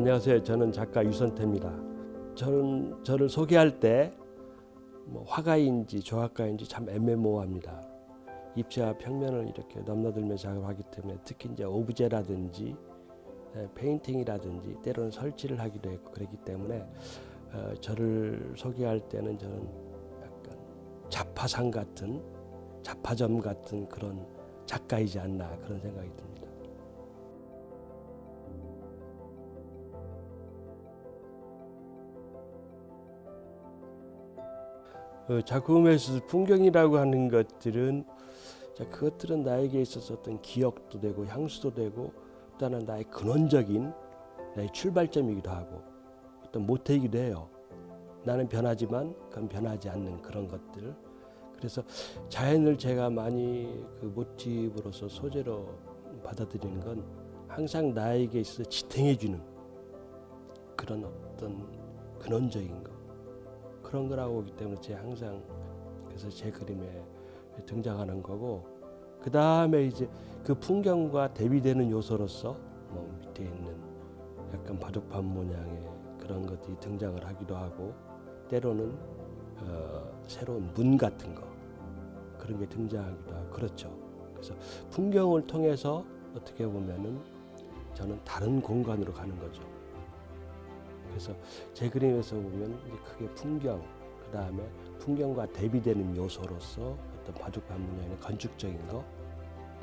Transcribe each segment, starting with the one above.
안녕하세요. 저는 작가 유선태입니다. 저는 저를 소개할 때 화가인지 조각가인지 참 애매모호합니다. 입체와 평면을 이렇게 넘나들면서 작업하기 때문에 특히 이제 오브제라든지 페인팅이라든지 때로는 설치를 하기도 했고 그렇기 때문에 저를 소개할 때는 저는 약간 자파상 같은 자파점 같은 그런 작가이지 않나 그런 생각이 듭니다. 작품에서 풍경이라고 하는 것들은 그것들은 나에게 있어서 어떤 기억도 되고 향수도 되고 또 하나 나의 근원적인 나의 출발점이기도 하고 어떤 모태이기도 해요. 나는 변하지만 그건 변하지 않는 그런 것들. 그래서 자연을 제가 많이 그 모티브로서 소재로 받아들이는 건 항상 나에게 있어서 지탱해주는 그런 어떤 근원적인 것. 그런 거라고 보기 때문에 제가 항상 그래서 제 그림에 등장하는 거고 그 다음에 이제 그 풍경과 대비되는 요소로서 밑에 있는 약간 바둑판 모양의 그런 것들이 등장을 하기도 하고 때로는 새로운 문 같은 거 그런 게 등장하기도 하고 그렇죠. 그래서 풍경을 통해서 어떻게 보면은 저는 다른 공간으로 가는 거죠. 그래서 제 그림에서 보면 이제 크게 풍경, 그 다음에 풍경과 대비되는 요소로서 어떤 바둑판 문양의 건축적인 거,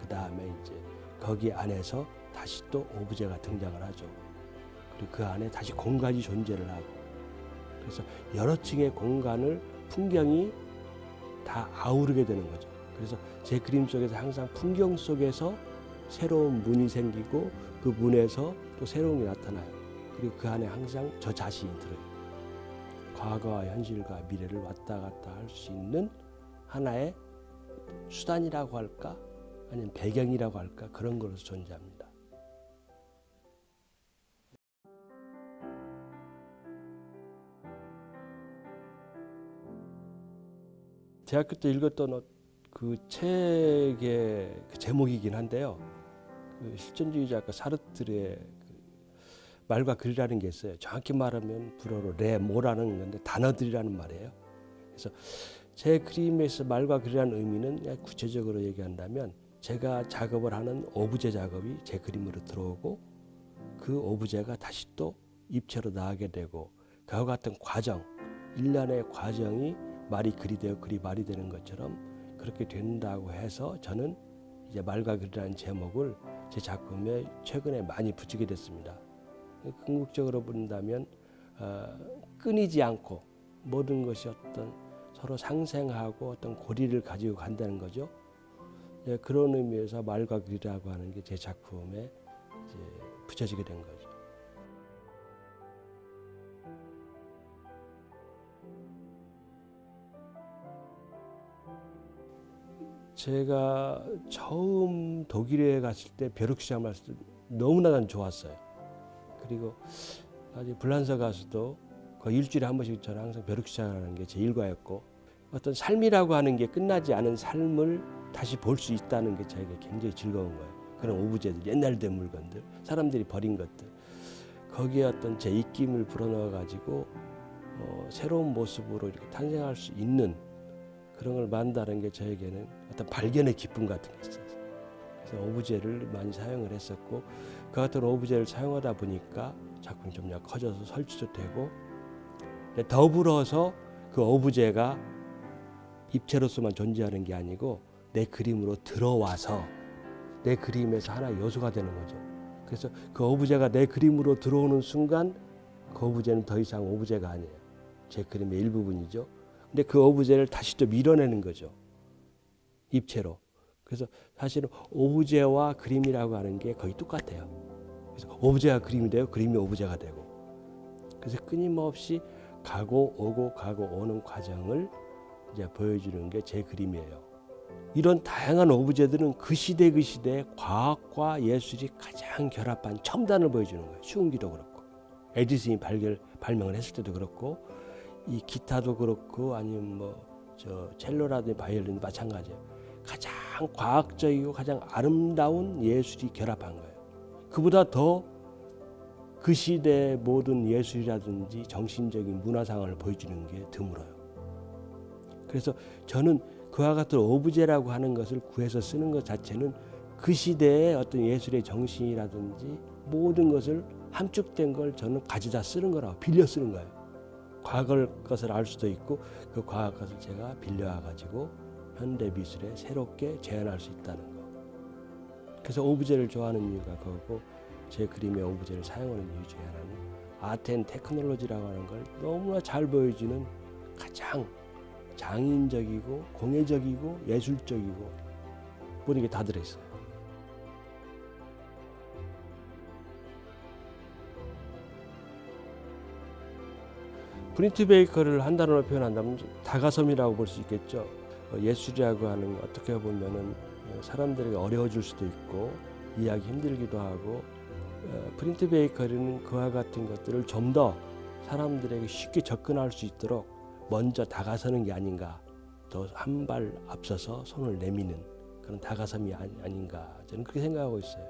그 다음에 이제 거기 안에서 다시 또 오브제가 등장을 하죠. 그리고 그 안에 다시 공간이 존재를 하고, 그래서 여러 층의 공간을 풍경이 다 아우르게 되는 거죠. 그래서 제 그림 속에서 항상 풍경 속에서 새로운 문이 생기고 그 문에서 또 새로운 게 나타나요. 그리고 그 안에 항상 저 자신이 들어요. 과거와 현실과 미래를 왔다 갔다 할 수 있는 하나의 수단이라고 할까? 아니면 배경이라고 할까? 그런 것으로 존재합니다. 대학교 때 읽었던 그 책의 그 제목이긴 한데요. 그 실존주의 작가 사르트르의 말과 글이라는 게 있어요. 정확히 말하면 불어로 레모라는 건데 단어들이라는 말이에요. 그래서 제 그림에서 말과 글이라는 의미는 구체적으로 얘기한다면 제가 작업을 하는 오브제 작업이 제 그림으로 들어오고 그 오브제가 다시 또 입체로 나가게 되고 그와 같은 과정, 일련의 과정이 말이 글이 되어 글이 말이 되는 것처럼 그렇게 된다고 해서 저는 이제 말과 글이라는 제목을 제 작품에 최근에 많이 붙이게 됐습니다. 궁극적으로 본다면 끊이지 않고 모든 것이 어떤 서로 상생하고 어떤 고리를 가지고 간다는 거죠. 그런 의미에서 말과 글이라고 하는 게 제 작품에 이제 붙여지게 된 거죠. 제가 처음 독일에 갔을 때 벼룩시장 갔을 때 너무나 난 좋았어요. 그리고 아직 불란서 가서도 거의 일주일에 한 번씩 저는 항상 벼룩시장하는 게 제 일과였고 어떤 삶이라고 하는 게 끝나지 않은 삶을 다시 볼 수 있다는 게 저에게 굉장히 즐거운 거예요. 그런 오브제들, 옛날 된 물건들, 사람들이 버린 것들 거기에 어떤 제 입김을 불어넣어 가지고 새로운 모습으로 이렇게 탄생할 수 있는 그런 걸 만든다는 게 저에게는 어떤 발견의 기쁨 같은 게 있어요. 그래서 오브제를 많이 사용을 했었고 그 같은 오브제를 사용하다 보니까 작품이 좀 커져서 설치도 되고 더불어서 그 오브제가 입체로서만 존재하는 게 아니고 내 그림으로 들어와서 내 그림에서 하나의 요소가 되는 거죠. 그래서 그 오브제가 내 그림으로 들어오는 순간 그 오브제는 더 이상 오브제가 아니에요. 제 그림의 일부분이죠. 근데 그 오브제를 다시 또 밀어내는 거죠. 입체로. 그래서 사실은 오브제와 그림이라고 하는 게 거의 똑같아요. 그래서 오브제가 그림이 되고 그림이 오브제가 되고 그래서 끊임없이 가고 오고 가고 오는 과정을 이제 보여주는 게 제 그림이에요. 이런 다양한 오브제들은 그 시대 그 시대에 과학과 예술이 가장 결합한 첨단을 보여주는 거예요. 수은기도 그렇고 에디슨이 발명을 했을 때도 그렇고 이 기타도 그렇고 아니면 첼로라든지 바이올린도 마찬가지예요. 가장 과학적이고 가장 아름다운 예술이 결합한 거예요. 그보다 더 그 시대의 모든 예술이라든지 정신적인 문화상을 보여주는 게 드물어요. 그래서 저는 그와 같은 오브제라고 하는 것을 구해서 쓰는 것 자체는 그 시대의 어떤 예술의 정신이라든지 모든 것을 함축된 걸 저는 가져다 쓰는 거라고, 빌려 쓰는 거예요. 과거 것을 알 수도 있고 그 과거 것을 제가 빌려와 가지고 현대 미술에 새롭게 재현할 수 있다는 거. 그래서 오브제를 좋아하는 이유가 그거고, 제 그림에 오브제를 사용하는 이유 중에 하나는 아트 앤 테크놀로지라고 하는 걸 너무나 잘 보여주는 가장 장인적이고 공예적이고 예술적이고 모든 게 다 들어있어요. 프린트 베이커를 한 단어로 표현한다면 다가섬이라고 볼 수 있겠죠. 예술이라고 하는 어떻게 보면은 사람들에게 어려워질 수도 있고 이해하기 힘들기도 하고, 프린트 베이커리는 그와 같은 것들을 좀 더 사람들에게 쉽게 접근할 수 있도록 먼저 다가서는 게 아닌가, 더 한 발 앞서서 손을 내미는 그런 다가섬이 아닌가, 저는 그렇게 생각하고 있어요.